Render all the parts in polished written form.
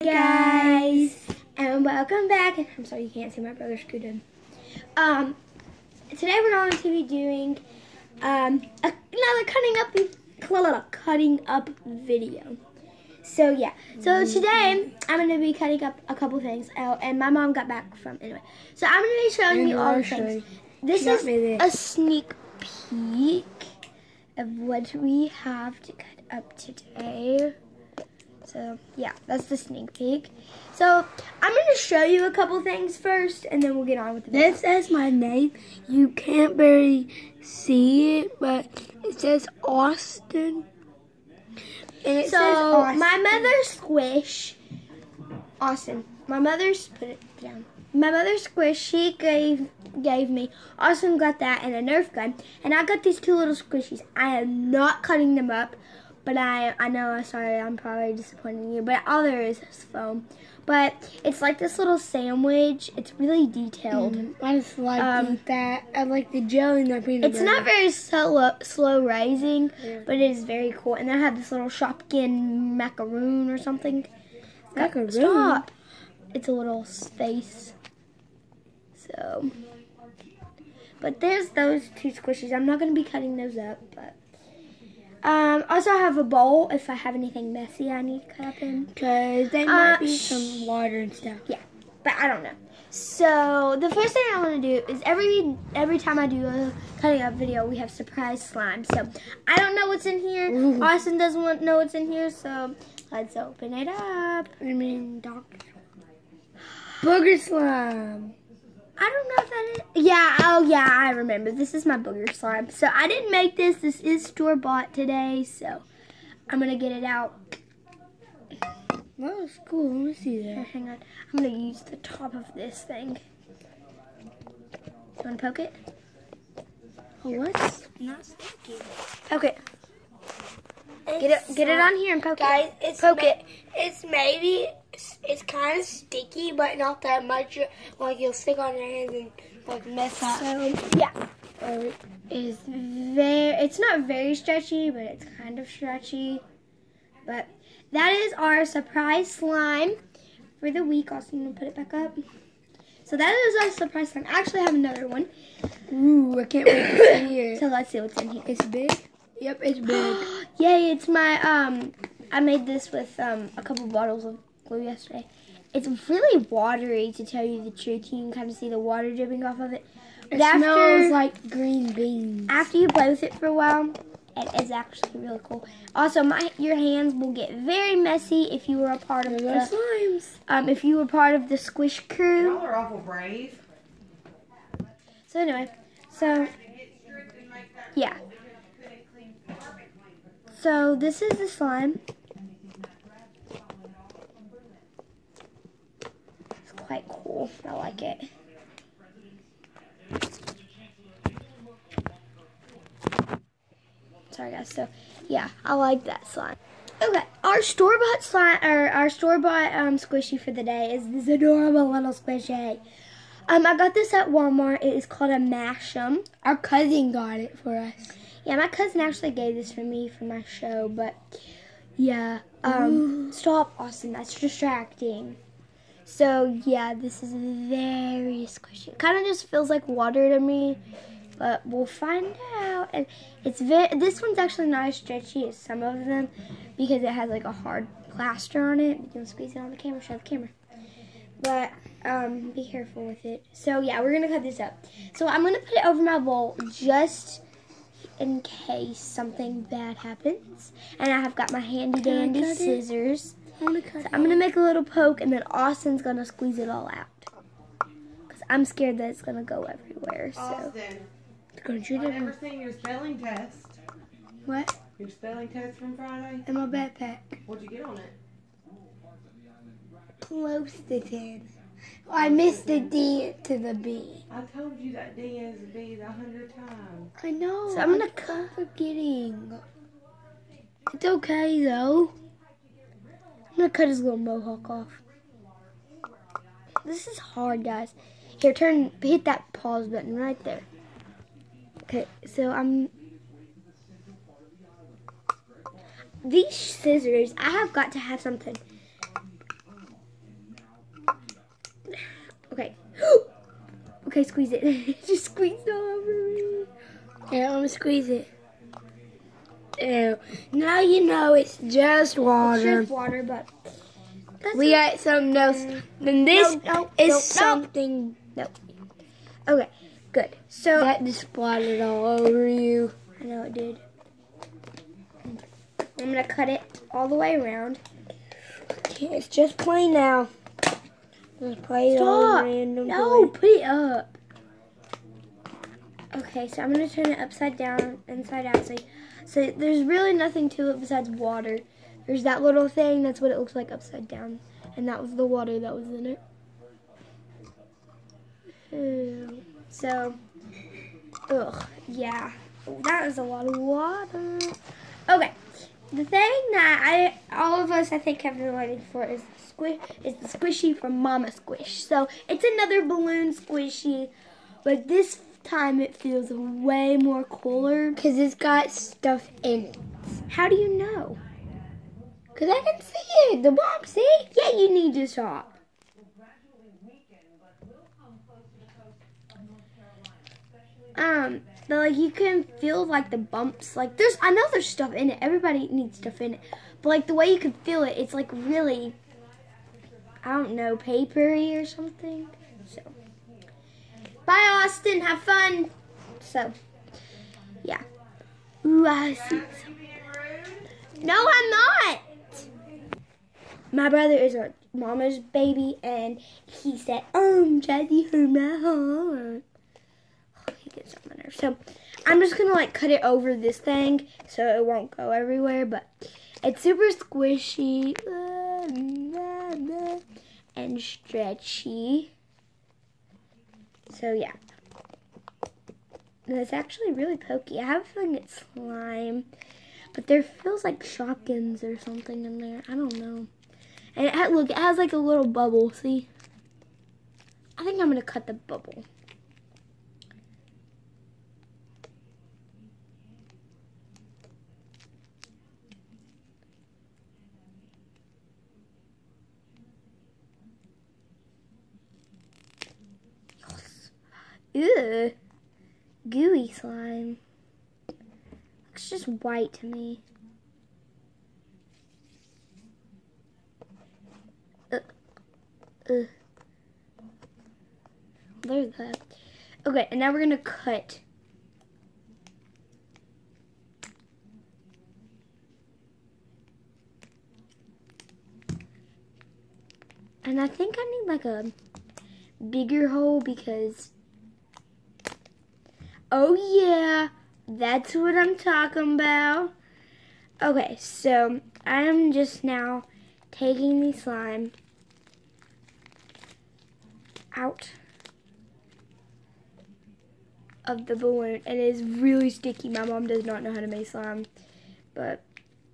Guys, and welcome back. I'm sorry you can't see my brother scooting. Today we're going to be doing another cutting up video. So yeah, so today I'm going to be cutting up a couple things. Oh, and my mom got back from anyway. So I'm going to be showing you all the things. This is a sneak peek of what we have to cut up today. So, yeah, that's the sneak peek. So, I'm going to show you a couple things first, and then we'll get on with the video. This says my name. You can't barely see it, but it says Austin. And it says Austin. My mother's squish, Austin. My mother's, put it down. My mother's squish, she gave me. Austin got that and a Nerf gun. And I got these two little squishies. I am not cutting them up. But I know, sorry, I'm probably disappointing you, but all there is foam. But it's like this little sandwich. It's really detailed. I just like that. I like the jelly and the peanut butter. It's not very slow rising, but it is very cool. And then I have this little Shopkin macaroon or something. Macaroon? Stop. It's a little face. So, but there's those two squishies. I'm not going to be cutting those up, but. Also, I have a bowl if I have anything messy I need to cut up in. Because there might be some water and stuff. Yeah, but I don't know. So, the first thing I want to do is every time I do a cutting up video, we have surprise slime. So, I don't know what's in here. Ooh. Austin doesn't know what's in here, so let's open it up. I mean, booger slime. I don't know if that is. Yeah, oh yeah, I remember. This is my booger slime. So I didn't make this. This is store-bought today, so I'm going to get it out. That was cool. Let me see that. Hang on. I'm going to use the top of this thing. You want to poke it? Oh, what's not sticky? Poke it. Get it on here and poke it. Guys, poke it. It's kind of sticky, but not that much. Like you'll stick on your hands and like mess up. So yeah, it's not very stretchy, but it's kind of stretchy. But that is our surprise slime for the week. Also, I'm gonna put it back up. So that is our surprise slime. I actually have another one. Ooh, I can't wait to see it. So let's see what's in here. It's big. Yep, it's big. Yay! It's my I made this with a couple bottles of glue yesterday. It's really watery, to tell you the truth. You can kind of see the water dripping off of it. But it smells like green beans. After you play with it for a while, it is actually really cool. Also, your hands will get very messy if you were a part of the slimes. If you were part of the squish crew. Y'all are awful brave. So anyway, yeah. So this is the slime. It's quite cool. I like it. Sorry guys. So yeah, I like that slime. Okay, our store-bought slime, or our store-bought squishy for the day is this adorable little squishy. I got this at Walmart. It is called a Mash'em. Our cousin got it for us. Yeah, my cousin actually gave this for me for my show, but yeah. Stop, Austin. That's distracting. So yeah, this is very squishy. It kind of just feels like water to me, but we'll find out. And this one's actually not as stretchy as some of them because it has like a hard plaster on it. You can squeeze it on the camera. Show the camera. But be careful with it. So yeah, we're gonna cut this up. So I'm gonna put it over my bowl just in case something bad happens. And I have got my handy dandy scissors. So I'm gonna make a little poke, and then Austin's gonna squeeze it all out. Cause I'm scared that it's gonna go everywhere. So Austin, I've never seen your spelling test. What? Your spelling test from Friday? In my backpack. What'd you get on it? Close to 10. Oh, I missed the D to the B. I told you that D is a B 100 times. I know. So I'm gonna keep forgetting. It's okay though. I'm gonna cut his little mohawk off. This is hard, guys. Here, hit that pause button right there. Okay, so these scissors, I have got to have something Okay, squeeze it. It just squeezed all over me. Yeah, let me squeeze it. Ew. Now you know it's just water. It's just water, but We got something else. And this is something Okay, good. So that just splattered all over you. I know it did. I'm gonna cut it all the way around. It's just plain now. Just play it all Stop! random. No, put it up. Okay, so I'm gonna turn it upside down, inside out. So there's really nothing to it besides water. There's that little thing. That's what it looks like upside down, and that was the water that was in it. Ew. So, yeah, that was a lot of water. Okay, the thing that all of us I think have been waiting for is the squishy from Mama Squish. So it's another balloon squishy, but this time it feels way more cooler Because it's got stuff in it. How do you know? Because I can see it. The mom, see? Yeah, you need to stop. But like you can feel like the bumps. Like I know there's stuff in it. Everybody needs stuff in it. But like the way you can feel it, it's like really, I don't know, papery or something. So, bye Austin, have fun. So, yeah. Ooh, I see. No, I'm not. My brother is a mama's baby, and he said, Jazzy hurt my heart. He gets on my nerves. So I'm just gonna like cut it over this thing so it won't go everywhere, but it's super squishy and stretchy. So yeah. And it's actually really pokey. I have a feeling it's slime, but there feels like Shopkins or something in there. I don't know. And look, it has like a little bubble, see? I think I'm gonna cut the bubble. Ew, gooey slime. Looks just white to me. There's that. Okay, and now we're gonna cut. And I think I need like a bigger hole because, oh yeah, that's what I'm talking about. Okay, so I'm just now taking the slime out of the balloon. It is really sticky. My mom does not know how to make slime, but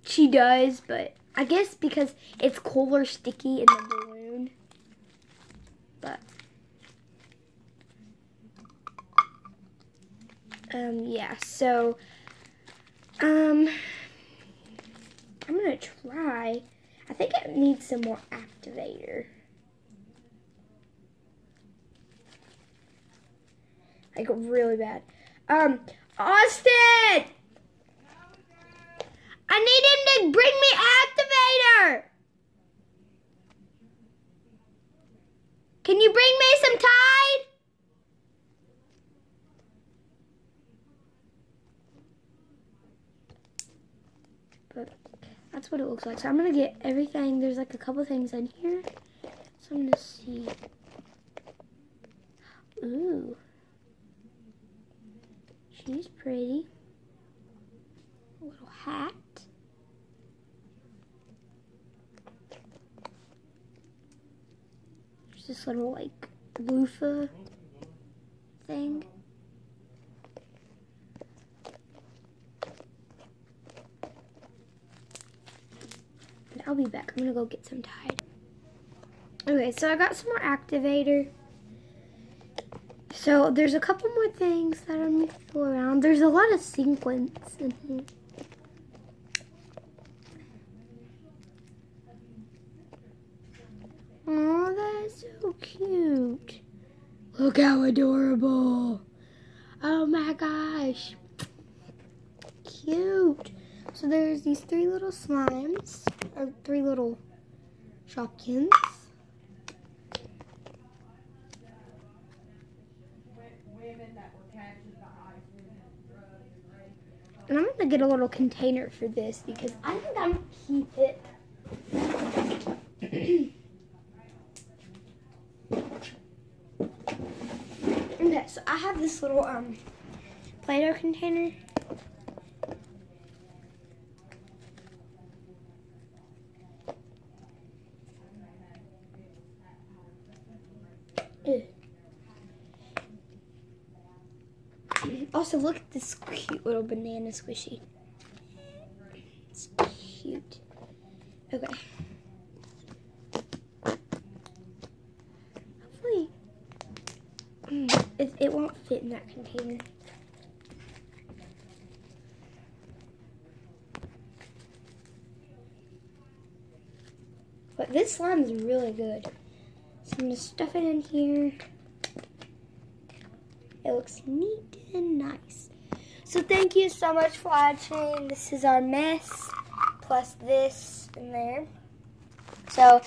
she does. But I guess because it's cooler sticky in the balloon. But yeah, so I'm gonna try. I think it needs some more activator. Like really bad. Austin! I need him to bring me activator! Can you bring me some Tide? But that's what it looks like. So I'm gonna get everything. There's like a couple things in here. So I'm gonna see. Ooh. She's pretty. A little hat. There's this little like loofah thing. And I'll be back. I'm gonna go get some Tide. Okay, so I got some more activator. So there's a couple more things that I'm gonna go around. There's a lot of sequins in here. Oh, that's so cute. Look how adorable. Oh my gosh. Cute. So there's these 3 little slimes, or 3 little Shopkins. And I'm gonna get a little container for this because I think I'm gonna keep it. Okay, so I have this little Play-Doh container. Ew. Also, look at this cute little banana squishy. It's cute. Okay. Hopefully, it won't fit in that container. But this slime is really good. So I'm going to stuff it in here. It looks neat and nice. So thank you so much for watching. This is our mess, plus this in there. So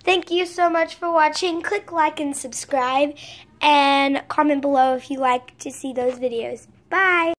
thank you so much for watching. Click like and subscribe, and comment below if you like to see those videos. Bye!